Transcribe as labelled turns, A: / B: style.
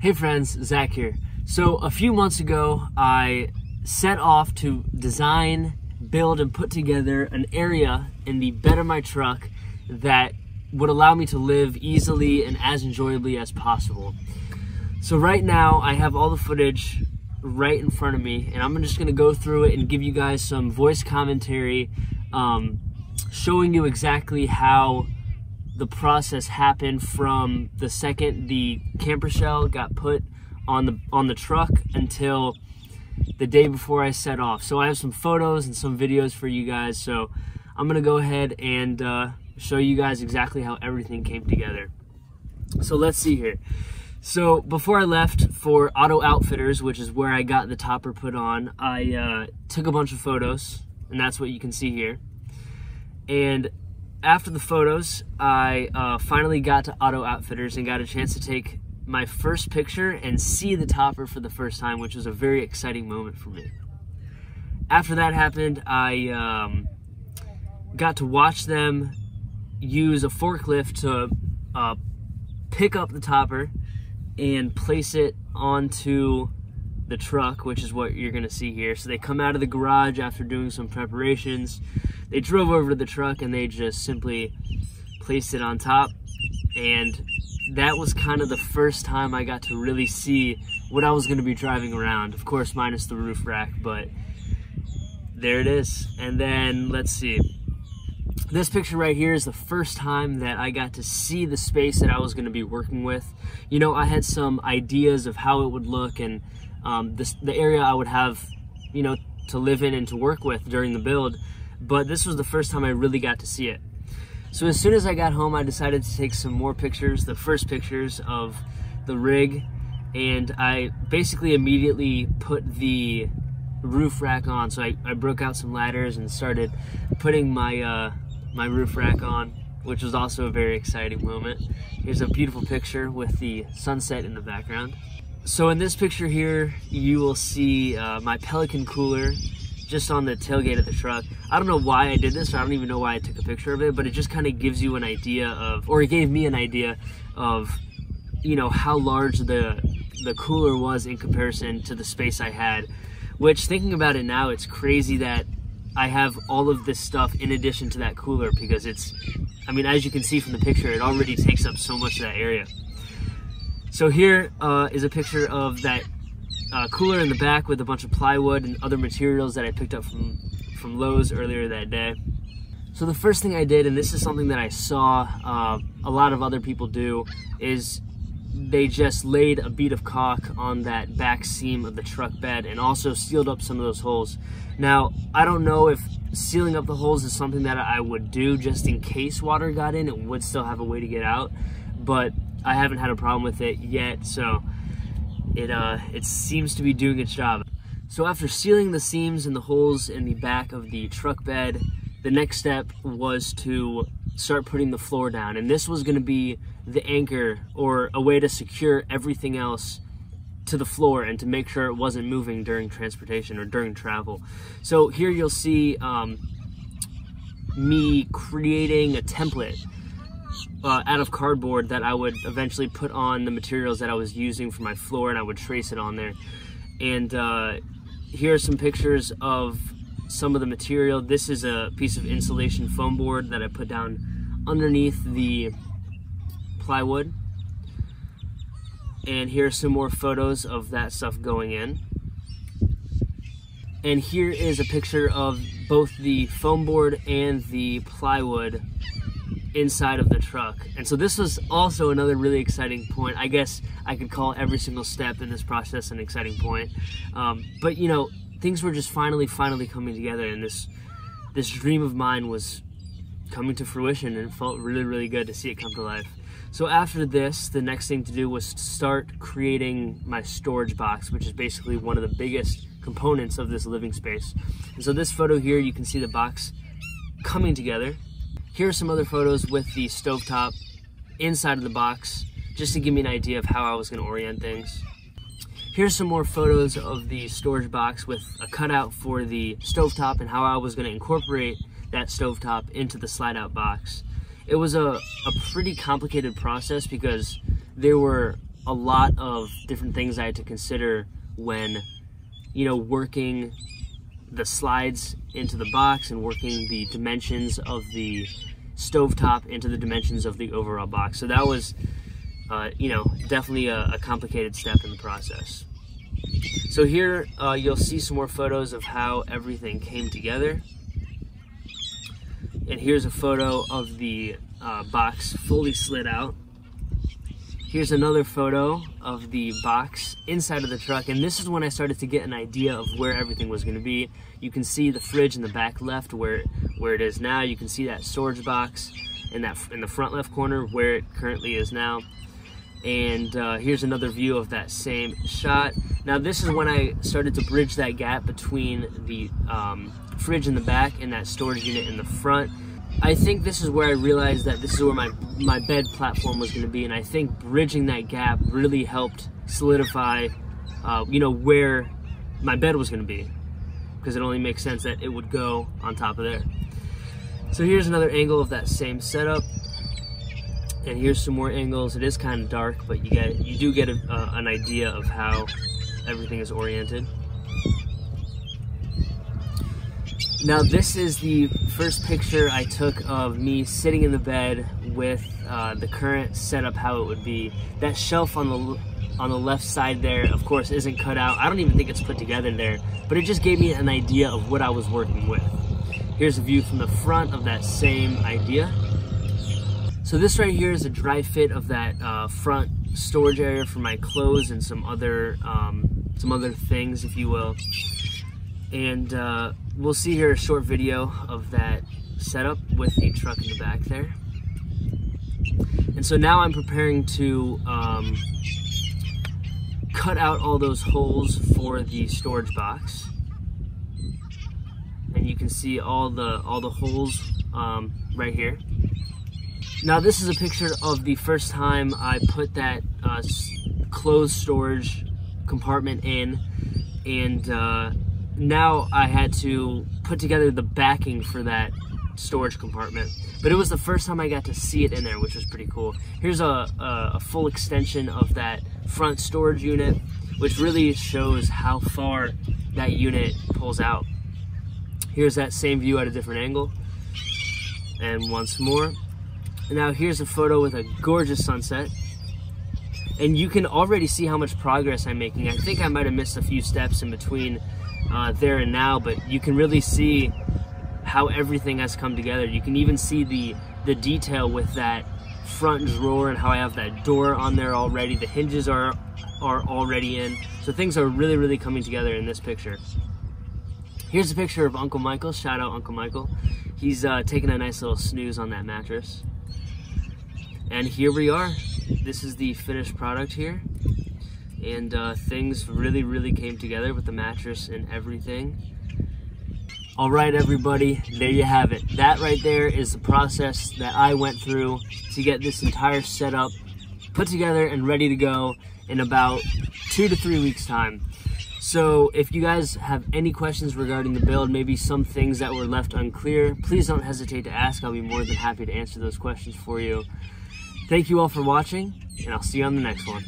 A: Hey friends, Zach here. So a few months ago, I set off to design, build, and put together an area in the bed of my truck that would allow me to live easily and as enjoyably as possible. So right now, I have all the footage right in front of me, and I'm just gonna go through it and give you guys some voice commentary, showing you exactly how the process happened from the second the camper shell got put on the truck until the day before I set off. So I have some photos and some videos for you guys, so I'm gonna go ahead and show you guys exactly how everything came together. So let's see here. So before I left for Auto Outfitters, which is where I got the topper put on, I took a bunch of photos, and that's what you can see here. And after the photos, I finally got to Auto Outfitters and got a chance to take my first picture and see the topper for the first time, which was a very exciting moment for me. After that happened, I got to watch them use a forklift to pick up the topper and place it onto the truck, which is what you're gonna see here. So they come out of the garage after doing some preparations. They drove over to the truck and they just simply placed it on top. And that was kind of the first time I got to really see what I was gonna be driving around. Of course, minus the roof rack, but there it is. And then let's see. This picture right here is the first time that I got to see the space that I was gonna be working with. You know, I had some ideas of how it would look and the area I would have, you know, to live in and to work with during the build, but this was the first time I really got to see it. So as soon as I got home, I decided to take some more pictures, the first pictures of the rig, and I basically immediately put the roof rack on. So I broke out some ladders and started putting my my roof rack on, which was also a very exciting moment. Here's a beautiful picture with the sunset in the background. So in this picture here, you will see my Pelican cooler just on the tailgate of the truck. I don't know why I did this, or I don't even know why I took a picture of it, but it just kind of gives you an idea of, or it gave me an idea of, you know, how large the cooler was in comparison to the space I had. Which, thinking about it now, it's crazy that I have all of this stuff in addition to that cooler, because it's, I mean, as you can see from the picture, it already takes up so much of that area. So here is a picture of that cooler in the back with a bunch of plywood and other materials that I picked up from Lowe's earlier that day. So the first thing I did, and this is something that I saw a lot of other people do, is they just laid a bead of caulk on that back seam of the truck bed and also sealed up some of those holes. Now, I don't know if sealing up the holes is something that I would do just in case water got in. It would still have a way to get out, but I haven't had a problem with it yet, so it seems to be doing its job. So after sealing the seams and the holes in the back of the truck bed, the next step was to start putting the floor down, and this was going to be the anchor, or a way to secure everything else to the floor and to make sure it wasn't moving during transportation or during travel. So here you'll see me creating a template out of cardboard that I would eventually put on the materials that I was using for my floor, and I would trace it on there. And here are some pictures of some of the material. This is a piece of insulation foam board that I put down underneath the plywood. And here's some more photos of that stuff going in. And here is a picture of both the foam board and the plywood inside of the truck. And so this was also another really exciting point. I guess I could call every single step in this process an exciting point. But you know, things were just finally coming together, and this dream of mine was coming to fruition, and it felt really good to see it come to life. So after this, the next thing to do was to start creating my storage box, which is basically one of the biggest components of this living space. And so this photo here, you can see the box coming together. Here are some other photos with the stovetop inside of the box, just to give me an idea of how I was going to orient things. Here's some more photos of the storage box with a cutout for the stovetop and how I was going to incorporate that stovetop into the slide out box. It was a pretty complicated process because there were a lot of different things I had to consider when, you know, working the slides into the box and working the dimensions of the stovetop into the dimensions of the overall box. So that was, you know, definitely a complicated step in the process. So here you'll see some more photos of how everything came together. And here's a photo of the box fully slid out. Here's another photo of the box inside of the truck, and this is when I started to get an idea of where everything was going to be. You can see the fridge in the back left where it is now. You can see that storage box in the front left corner where it currently is now. And here's another view of that same shot. Now this is when I started to bridge that gap between the fridge in the back and that storage unit in the front. I think this is where I realized that this is where my bed platform was going to be, and I think bridging that gap really helped solidify, you know, where my bed was going to be, because it only makes sense that it would go on top of there. So here's another angle of that same setup, and here's some more angles. It is kind of dark, but you do get an idea of how everything is oriented. Now this is the first picture I took of me sitting in the bed with the current setup, how it would be. That shelf on the left side there, of course, isn't cut out. I don't even think it's put together there, but it just gave me an idea of what I was working with. Here's a view from the front of that same idea. So this right here is a dry fit of that front storage area for my clothes and some other things, if you will. And we'll see here a short video of that setup with the truck in the back there. And so now I'm preparing to cut out all those holes for the storage box. And you can see all the holes right here. Now this is a picture of the first time I put that closed storage compartment in, and now I had to put together the backing for that storage compartment. But it was the first time I got to see it in there, which was pretty cool. Here's a full extension of that front storage unit, which really shows how far that unit pulls out. Here's that same view at a different angle. And once more. And now here's a photo with a gorgeous sunset. And you can already see how much progress I'm making. I think I might have missed a few steps in between there and now, but you can really see how everything has come together. You can even see the detail with that front drawer and how I have that door on there already. The hinges are already in. So things are really, really coming together in this picture. Here's a picture of Uncle Michael. Shout out Uncle Michael. He's taking a nice little snooze on that mattress. And here we are. This is the finished product here. And things really, really came together with the mattress and everything. All right, everybody, there you have it. That right there is the process that I went through to get this entire setup put together and ready to go in about 2 to 3 weeks time. So if you guys have any questions regarding the build, maybe some things that were left unclear, please don't hesitate to ask. I'll be more than happy to answer those questions for you. Thank you all for watching, and I'll see you on the next one.